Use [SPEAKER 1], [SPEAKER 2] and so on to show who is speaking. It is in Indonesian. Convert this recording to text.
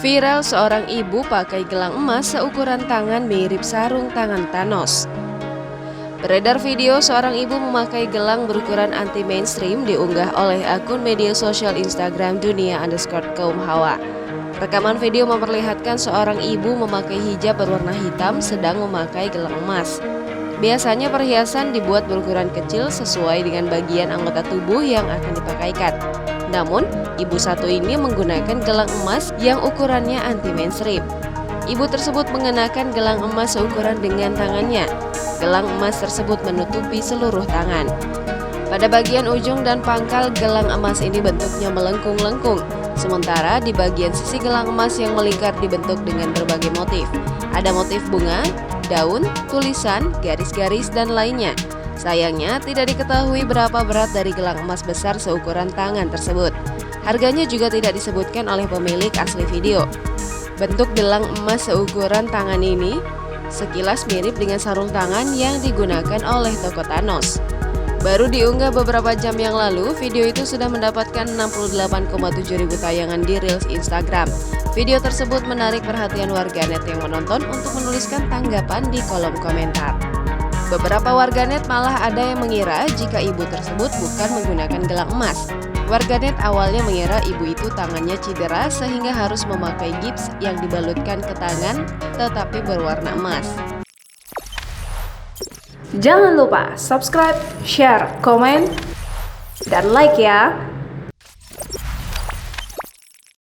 [SPEAKER 1] Viral seorang ibu pakai gelang emas seukuran tangan mirip sarung tangan Thanos. Beredar video seorang ibu memakai gelang berukuran anti-mainstream diunggah oleh akun media sosial Instagram dunia_kaum hawa. Rekaman video memperlihatkan seorang ibu memakai hijab berwarna hitam sedang memakai gelang emas. Biasanya perhiasan dibuat berukuran kecil sesuai dengan bagian anggota tubuh yang akan dipakaikan. Namun, ibu satu ini menggunakan gelang emas yang ukurannya anti-mainstream. Ibu tersebut mengenakan gelang emas seukuran dengan tangannya. Gelang emas tersebut menutupi seluruh tangan. Pada bagian ujung dan pangkal gelang emas ini bentuknya melengkung-lengkung. Sementara di bagian sisi gelang emas yang melingkar dibentuk dengan berbagai motif. Ada motif bunga, daun, tulisan, garis-garis, dan lainnya. Sayangnya tidak diketahui berapa berat dari gelang emas besar seukuran tangan tersebut. Harganya juga tidak disebutkan oleh pemilik asli video. Bentuk gelang emas seukuran tangan ini sekilas mirip dengan sarung tangan yang digunakan oleh tokoh Thanos. Baru diunggah beberapa jam yang lalu, video itu sudah mendapatkan 68,7 ribu tayangan di Reels Instagram. Video tersebut menarik perhatian warganet yang menonton untuk menuliskan tanggapan di kolom komentar. Beberapa warganet malah ada yang mengira jika ibu tersebut bukan menggunakan gelang emas. Warganet awalnya mengira ibu itu tangannya cedera sehingga harus memakai gips yang dibalutkan ke tangan tetapi berwarna emas.
[SPEAKER 2] Jangan lupa subscribe, share, komen, dan like ya!